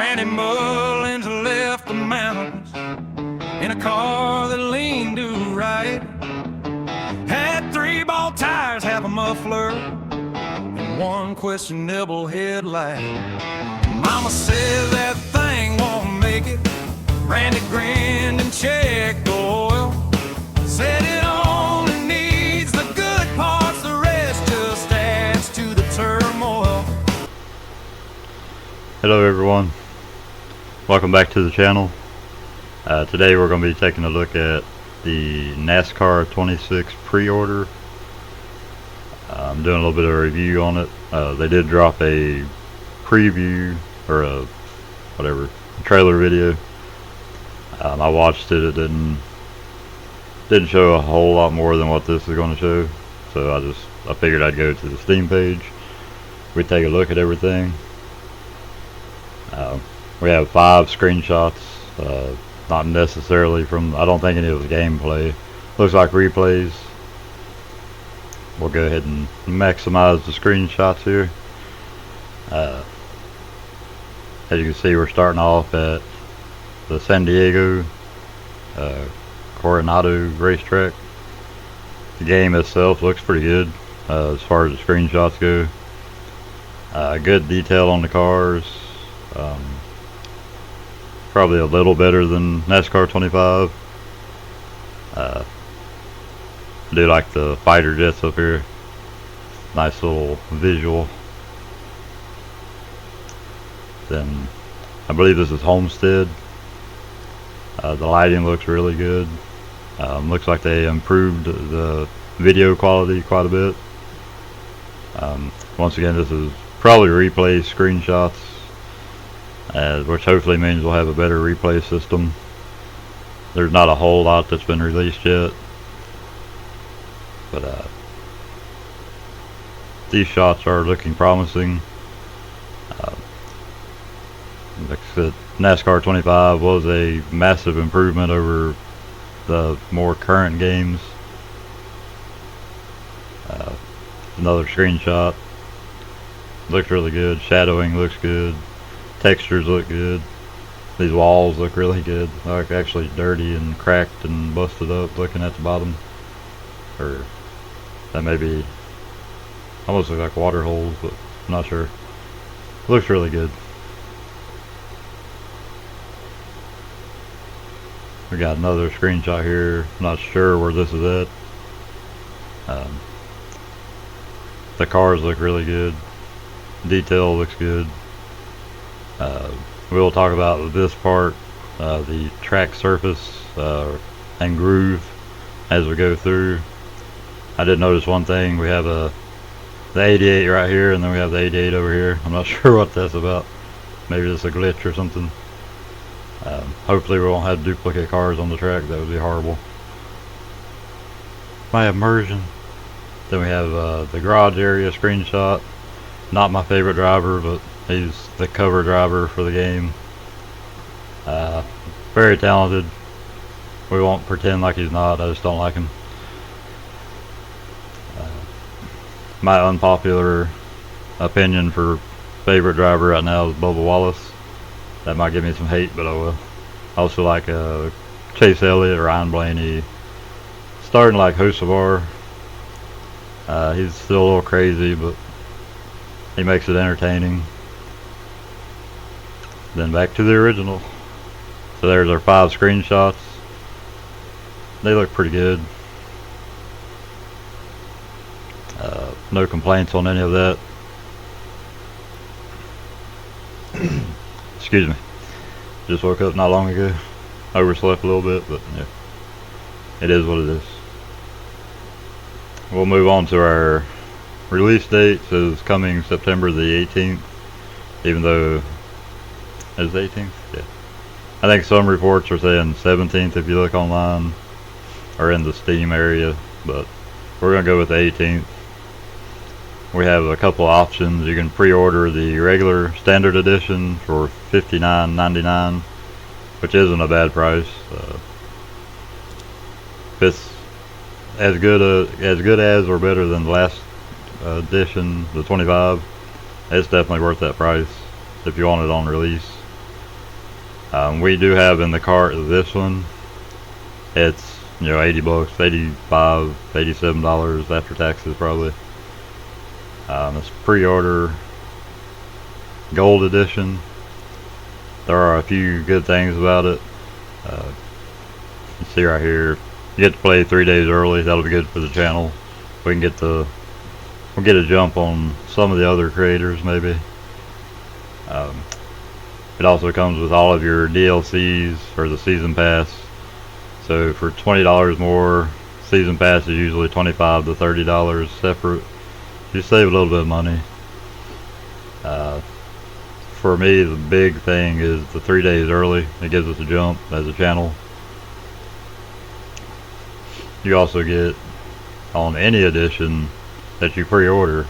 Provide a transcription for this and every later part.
Granny Mullins left the mountains in a car that leaned to right. Had 3 ball tires, half a muffler, and 1 questionable headlight. Mama says that thing won't make it. Randy grinned and checked the oil. Said it only needs the good parts, the rest just adds to the turmoil. Hello everyone, welcome back to the channel. Today we're going to be taking a look at the NASCAR 26 pre-order. I'm doing a little bit of a review on it. They did drop a preview or a trailer video. I watched it. It didn't show a whole lot more than what this is going to show, so I figured I'd go to the Steam page. We take a look at everything. We have 5 screenshots, not necessarily from, I don't think any of the gameplay. Looks like replays. We'll go ahead and maximize the screenshots here. As you can see, we're starting off at the San Diego Coronado racetrack. The game itself looks pretty good as far as the screenshots go. Good detail on the cars. Probably a little better than NASCAR 25. I do like the fighter jets up here. Nice little visual. Then I believe this is Homestead. The lighting looks really good. Looks like they improved the video quality quite a bit. Once again, this is probably replay screenshots, which hopefully means we'll have a better replay system. There's not a whole lot that's been released yet, but these shots are looking promising. Like I said, NASCAR 25 was a massive improvement over the more current games. Another screenshot. Looks really good. Shadowing looks good. Textures look good. These walls look really good. Like actually dirty and cracked and busted up looking at the bottom. Or that may be almost look like water holes, but I'm not sure. Looks really good. We got another screenshot here. I'm not sure where this is at. The cars look really good. Detail looks good. We'll talk about this part, the track surface and groove as we go through. I did notice one thing. We have the 88 right here, and then we have the 88 over here. I'm not sure what that's about. Maybe it's a glitch or something. Hopefully we won't have duplicate cars on the track. That would be horrible. My immersion. Then we have the garage area screenshot. Not my favorite driver, but he's the cover driver for the game. Very talented. We won't pretend like he's not. I just don't like him. My unpopular opinion for favorite driver right now is Bubba Wallace. That might give me some hate, but I will. I also like Chase Elliott, Ryan Blaney. Starting like Hocevar. He's still a little crazy, but he makes it entertaining. Then back to the original. So there's our 5 screenshots. They look pretty good. No complaints on any of that. Excuse me. Just woke up not long ago. Overslept a little bit, but yeah. It is what it is. We'll move on to our release date. So it's coming September the 18th. Even though it's 18th? Yeah. I think some reports are saying 17th if you look online or in the Steam area, but we're gonna go with the 18th. We have a couple options. You can pre-order the regular standard edition for $59.99, which isn't a bad price. If it's as good as or better than the last edition, the 25, it's definitely worth that price if you want it on release. We do have in the cart this one. It's, you know, 80 bucks, $85, $87 after taxes probably. It's pre-order gold edition. There are a few good things about it. You see right here, you get to play 3 days early. That'll be good for the channel. We can get we'll get a jump on some of the other creators maybe. It also comes with all of your DLCs or the season pass. So for $20 more, season pass is usually $25 to $30 separate. You save a little bit of money. For me, the big thing is the 3 days early. It gives us a jump as a channel. You also get, on any edition that you pre-order,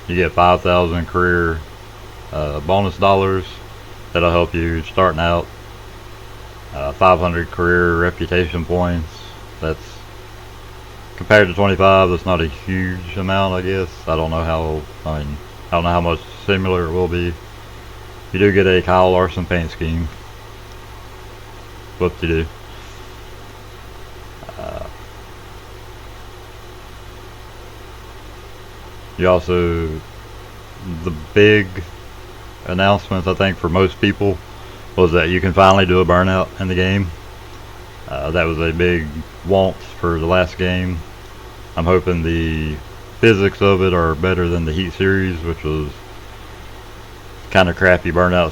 you get 5,000 career bonus dollars. That'll help you starting out. 500 career reputation points. That's compared to 25. That's not a huge amount, I guess. I don't know how much similar it will be. You do get a Kyle Larson paint scheme. Whoop-de-doo. You also, the big announcements I think for most people was that you can finally do a burnout in the game. That was a big want for the last game. I'm hoping the physics of it are better than the Heat series, which was kind of crappy burnout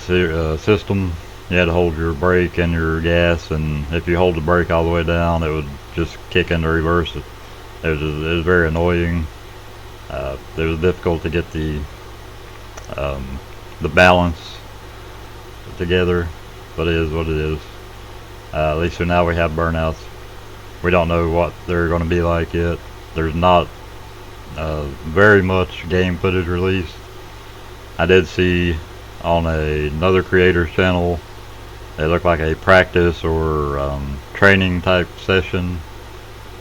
system. You had to hold your brake and your gas, and if you hold the brake all the way down, it would just kick into reverse. It was very annoying. It was difficult to get the balance together, but it is what it is. At least now we have burnouts. We don't know what they're going to be like yet. There's not very much game footage released. I did see on another creator's channel, it looked like a practice or training type session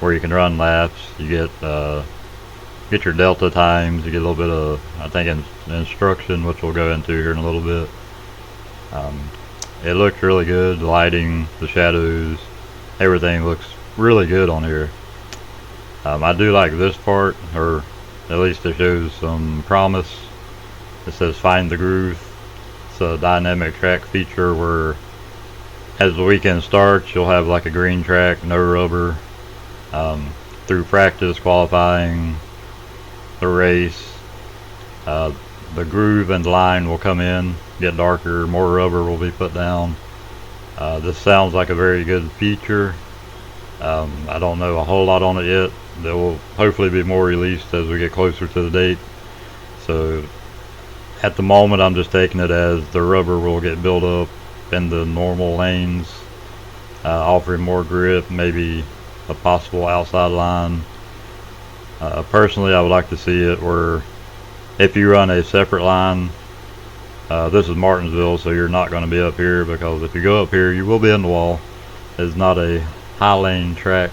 where you can run laps. You get your delta times. You get a little bit of, I think, instruction, which we'll go into here in a little bit. It looked really good. The lighting, the shadows, everything looks really good on here. I do like this part, or at least it shows some promise. It says find the groove. It's a dynamic track feature where as the weekend starts, you'll have like a green track, no rubber. Through practice, qualifying, the race, the groove and line will come in, get darker, more rubber will be put down. This sounds like a very good feature. I don't know a whole lot on it yet. There will hopefully be more released as we get closer to the date. So at the moment I'm just taking it as the rubber will get built up in the normal lanes, offering more grip, maybe a possible outside line. Personally, I would like to see it where if you run a separate line, this is Martinsville, so you're not going to be up here, because if you go up here, you will be in the wall. It's not a high lane track,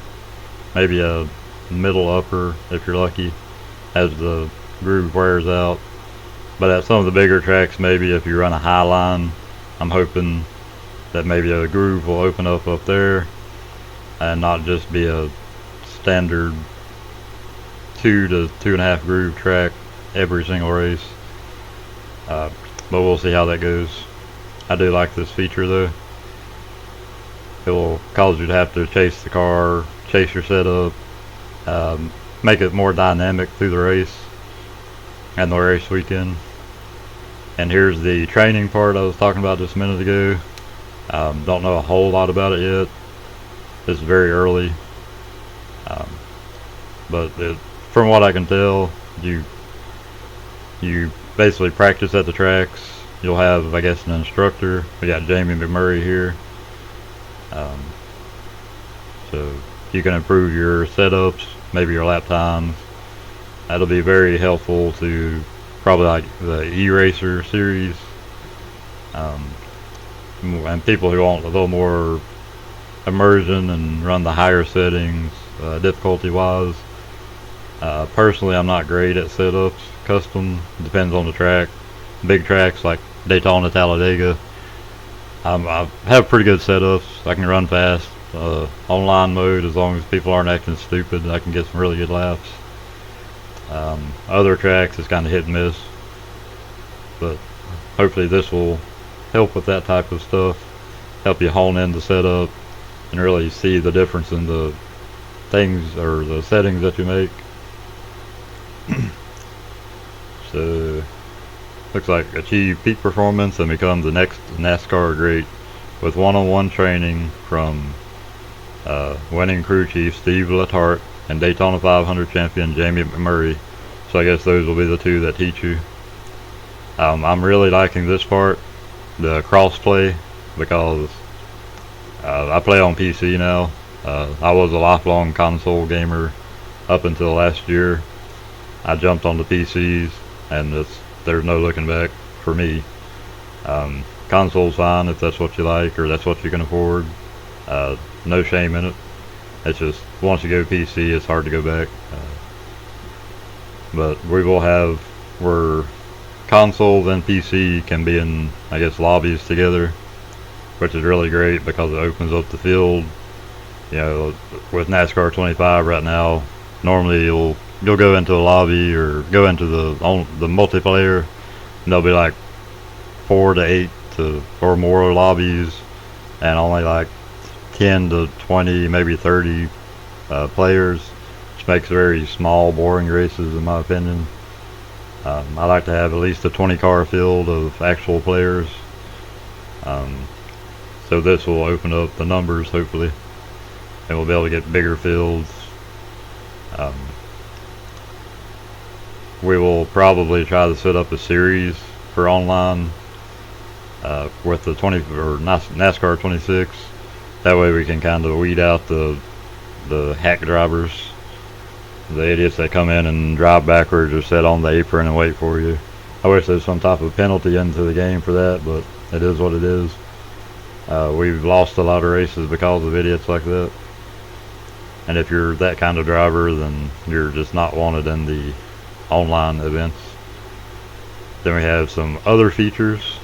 maybe a middle upper if you're lucky as the groove wears out. But at some of the bigger tracks, maybe if you run a high line, I'm hoping that maybe a groove will open up there and not just be a standard 2 to 2.5 groove track every single race. But we'll see how that goes. I do like this feature though. It will cause you to have to chase the car, chase your setup, make it more dynamic through the race and the race weekend. And here's the training part I was talking about just a minute ago. Don't know a whole lot about it yet. It's very early. But from what I can tell, you basically practice at the tracks. You'll have, I guess, an instructor. We got Jamie McMurray here. So you can improve your setups, maybe your lap times. That'll be very helpful to probably like the E-Racer series. And people who want a little more immersion and run the higher settings, difficulty wise. Personally, I'm not great at setups. Custom depends on the track. Big tracks like Daytona, Talladega, I have pretty good setups. I can run fast. Online mode, as long as people aren't acting stupid, I can get some really good laps. Other tracks is kind of hit and miss, but hopefully this will help with that type of stuff. Help you hone in the setup and really see the difference in the things or the settings that you make. So looks like achieve peak performance and become the next NASCAR great with one-on-one training from winning crew chief Steve Letarte and Daytona 500 champion Jamie McMurray. So I guess those will be the two that teach you. I'm really liking this part, the crossplay, because I play on PC now. I was a lifelong console gamer up until last year. I jumped on the PCs, and there's no looking back for me. Console's fine if that's what you like or that's what you can afford. No shame in it. It's just once you go PC, it's hard to go back. But we will have where console and PC can be in, I guess, lobbies together, which is really great because it opens up the field. You know, with NASCAR 25 right now, normally you'll go into a lobby or go into the multiplayer, and there'll be like 4 to 8 or more lobbies, and only like 10 to 20, maybe 30 players, which makes very small, boring races in my opinion. I like to have at least a 20 car field of actual players. So this will open up the numbers hopefully, and we'll be able to get bigger fields. We will probably try to set up a series for online with the NASCAR 26. That way we can kind of weed out the hack drivers, the idiots that come in and drive backwards or sit on the apron and wait for you. I wish there's some type of penalty into the game for that, but it is what it is. We've lost a lot of races because of idiots like that. And if you're that kind of driver, then you're just not wanted in the online events. Then we have some other features.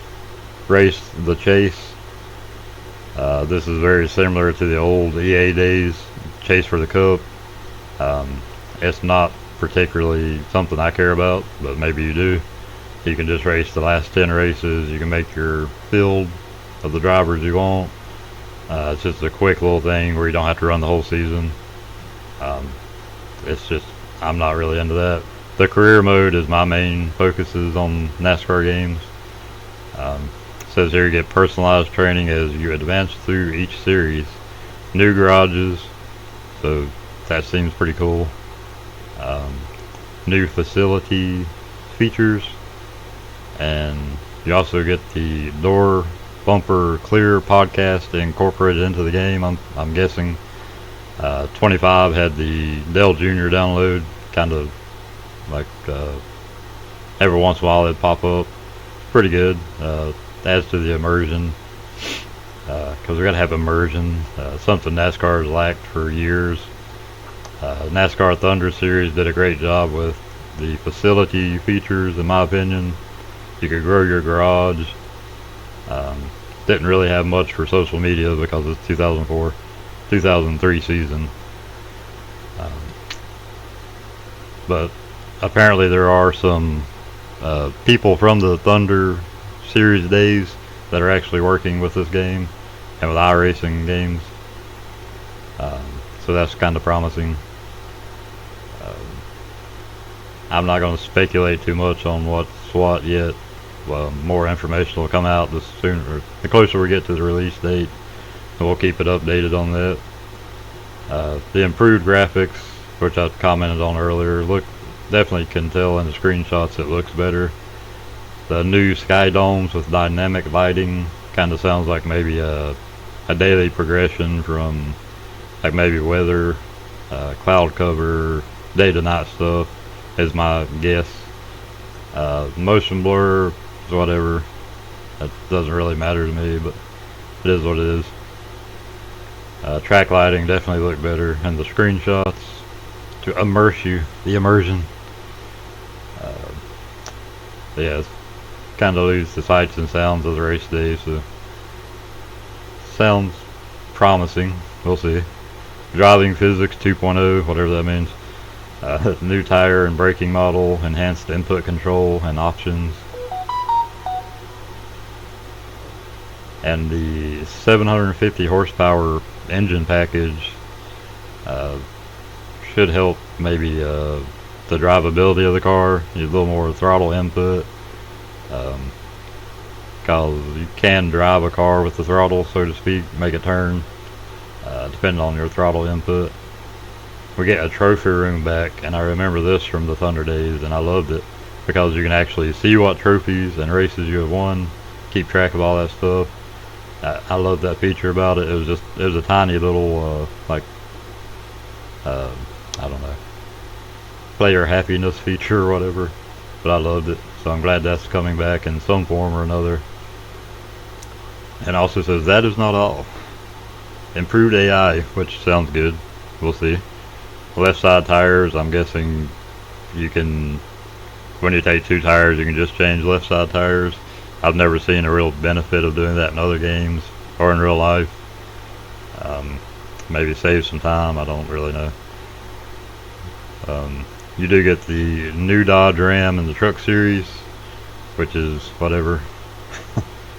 Race the Chase. This is very similar to the old EA days, Chase for the Cup. It's not particularly something I care about, but maybe you do. You can just race the last 10 races. You can make your field of the drivers you want. It's just a quick little thing where you don't have to run the whole season. It's just, I'm not really into that. The career mode is my main focuses on NASCAR games. It says here you get personalized training as you advance through each series. New garages, so that seems pretty cool. New facility features, and you also get the door bumper clear podcast incorporated into the game. I'm guessing 25 had the Dell Jr. download, kind of like every once in a while it'd pop up. Pretty good. Adds to the immersion, because we're gonna have immersion, something NASCAR has lacked for years. NASCAR Thunder Series did a great job with the facility features, in my opinion. You could grow your garage. Didn't really have much for social media because it's 2003 season. But apparently there are some people from the Thunder Series days that are actually working with this game and with iRacing games. So that's kind of promising. I'm not going to speculate too much on what's what yet. Well, more information will come out the closer we get to the release date, and we'll keep it updated on that. The improved graphics, which I commented on earlier, definitely can tell in the screenshots it looks better. The new sky domes with dynamic lighting kind of sounds like maybe a daily progression from like maybe weather, cloud cover, day to night stuff is my guess. Motion blur, whatever, that doesn't really matter to me, but it is what it is. Track lighting definitely look better, and the screenshots to immerse you, the immersion. Yeah, kind of lose the sights and sounds of the race day, so sounds promising. We'll see. Driving physics 2.0, whatever that means. New tire and braking model, enhanced input control and options. And the 750 horsepower engine package should help maybe the drivability of the car. You need a little more throttle input. Because you can drive a car with the throttle, so to speak, make it turn, depending on your throttle input. We get a trophy room back, and I remember this from the Thunder days, and I loved it because you can actually see what trophies and races you have won, keep track of all that stuff. I love that feature about it. It was a tiny little I don't know, player happiness feature or whatever, but I loved it. So I'm glad that's coming back in some form or another. And also says that is not all. Improved AI, which sounds good. We'll see. Left side tires, I'm guessing you can, when you take two tires, you can just change left side tires. I've never seen a real benefit of doing that in other games or in real life. Maybe save some time, I don't really know. You do get the new Dodge Ram in the truck series, which is whatever.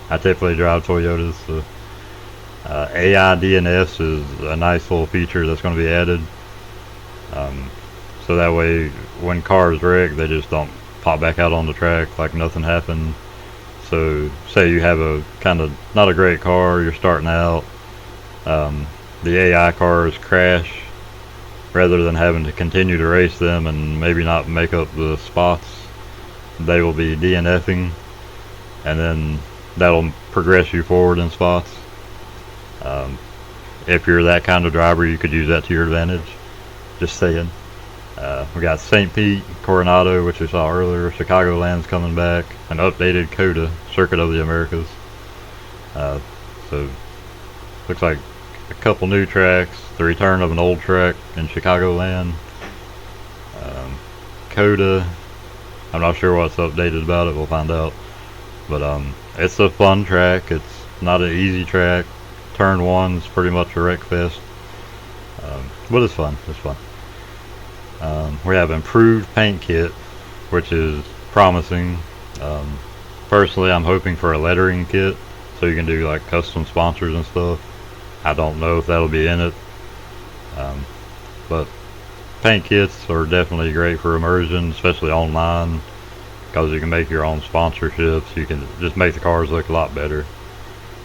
I typically drive Toyotas, so AI DNS is a nice little feature that's going to be added. So that way when cars wreck, they just don't pop back out on the track like nothing happened. So say you have a kind of not a great car, you're starting out, the AI cars crash, rather than having to continue to race them and maybe not make up the spots, they will be DNFing, and then that'll progress you forward in spots. If you're that kind of driver, you could use that to your advantage. Just saying. We got St. Pete, Coronado, which we saw earlier. Chicagoland's coming back. An updated COTA, Circuit of the Americas. So looks like a couple new tracks. The return of an old track in Chicagoland. COTA, I'm not sure what's updated about it. We'll find out. But it's a fun track. It's not an easy track. Turn one's pretty much a wreck fest. But it's fun. It's fun. We have improved paint kit, which is promising. Personally, I'm hoping for a lettering kit, so you can do like custom sponsors and stuff. I don't know if that'll be in it, but paint kits are definitely great for immersion, especially online, because you can make your own sponsorships. You can just make the cars look a lot better.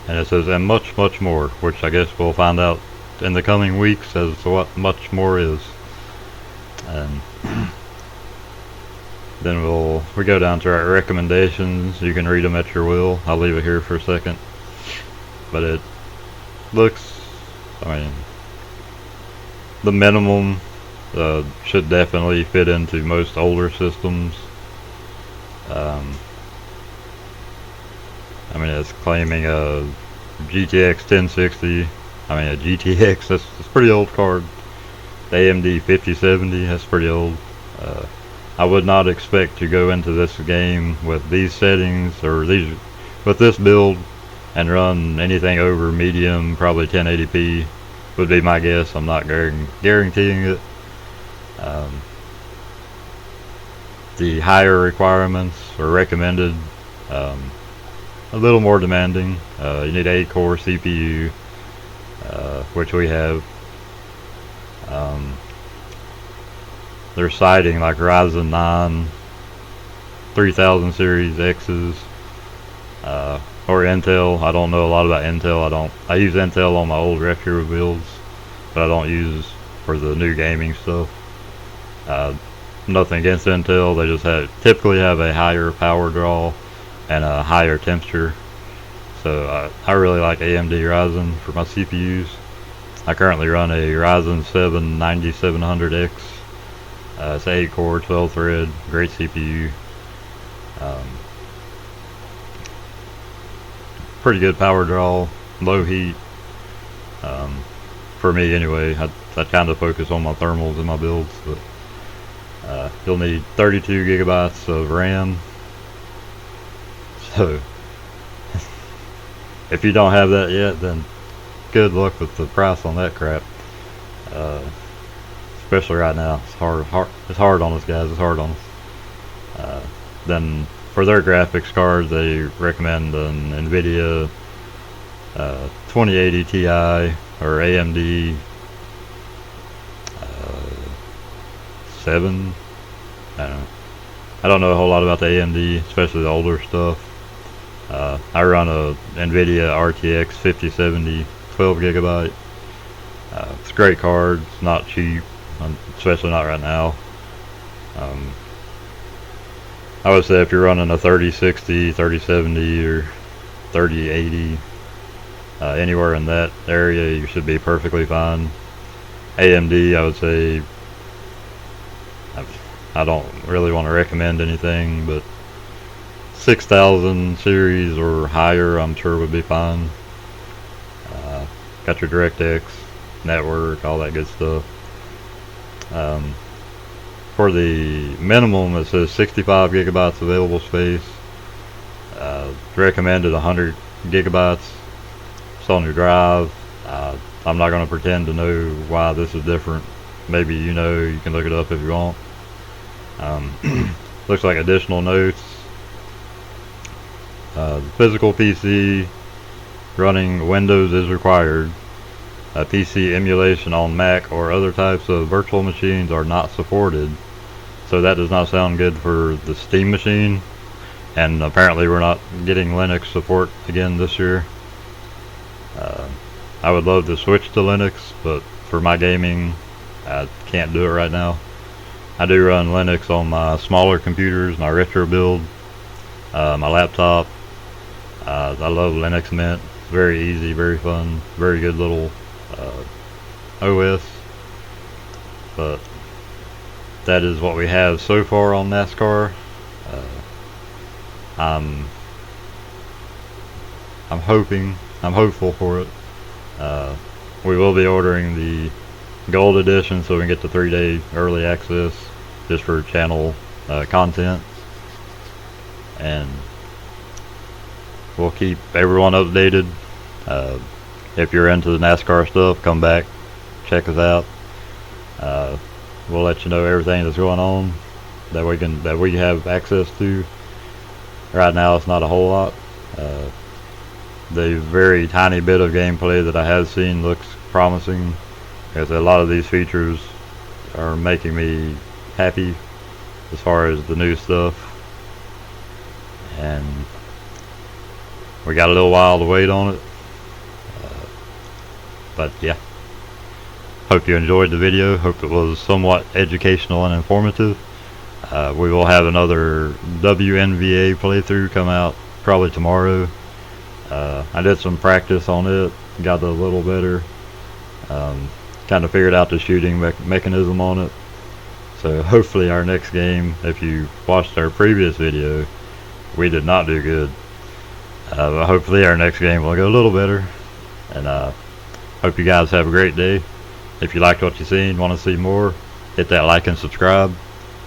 And it says, and much, much more, which I guess we'll find out in the coming weeks as to what much more is. And then we go down to our recommendations. You can read them at your will. I'll leave it here for a second. But it looks, I mean, the minimum should definitely fit into most older systems. I mean, it's claiming a GTX 1060. I mean, a GTX, that's a pretty old card. The AMD 5070, that's pretty old. I would not expect to go into this game with these settings, or with this build, and run anything over medium, probably 1080p would be my guess. I'm not guaranteeing it. The higher requirements are recommended, a little more demanding. You need 8-core CPU, which we have. They're citing like Ryzen 9 3000 series X's, or Intel. I don't know a lot about Intel. I use Intel on my old Ref Hero builds, but I don't use for the new gaming stuff. Nothing against Intel, they just typically have a higher power draw and a higher temperature. So I really like AMD Ryzen for my CPUs. I currently run a Ryzen 7 9700X. It's 8-core, 12-thread, great CPU. Pretty good power draw, low heat. For me anyway, I kind of focus on my thermals in my builds, but you'll need 32 gigabytes of RAM. So if you don't have that yet, then good luck with the price on that crap. Especially right now, it's hard on us, guys. It's hard on us. Then for their graphics cards, they recommend an NVIDIA 2080 Ti or AMD 7. I don't know a whole lot about the AMD, especially the older stuff. I run a NVIDIA RTX 5070 12 gigabyte. It's a great card. It's not cheap, especially not right now. I would say if you're running a 3060, 3070, or 3080, anywhere in that area, you should be perfectly fine. AMD, I would say, I don't really want to recommend anything, but 6000 series or higher, I'm sure would be fine. Got your DirectX network, all that good stuff. For the minimum, it says 65 gigabytes available space. Recommended 100 gigabytes. It's on your drive. I'm not going to pretend to know why this is different. Maybe you know, you can look it up if you want. Looks like additional notes. The physical PC running Windows is required. PC emulation on Mac or other types of virtual machines are not supported. So that does not sound good for the Steam machine. And apparently we're not getting Linux support again this year. I would love to switch to Linux, but for my gaming, I can't do it right now. I do run Linux on my smaller computers, my retro build, my laptop. I love Linux Mint. It's very easy, very fun, very good little OS. But that is what we have so far on NASCAR. I'm hopeful for it. We will be ordering the gold edition so we can get the 3-day early access just for channel content, and we'll keep everyone updated. If you're into the NASCAR stuff, come back, check us out. We'll let you know everything that's going on that we have access to. Right now, it's not a whole lot. The very tiny bit of gameplay that I have seen looks promising, because a lot of these features are making me happy as far as the new stuff. And we got a little while to wait on it. But yeah, hope you enjoyed the video. Hope it was somewhat educational and informative. We will have another WNVA playthrough come out probably tomorrow. I did some practice on it, got a little better, kind of figured out the shooting mechanism on it. So hopefully our next game, if you watched our previous video, we did not do good. But hopefully our next game will go a little better. And hope you guys have a great day. If you liked what you seen, want to see more, hit that like and subscribe.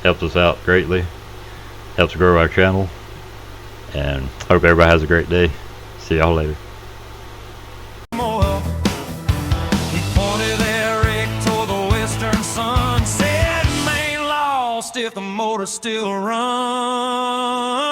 Helps us out greatly. Helps grow our channel. And hope everybody has a great day. See y'all later. He pointed their Rick toward the western sun, said, "Main lost if the motor still runs."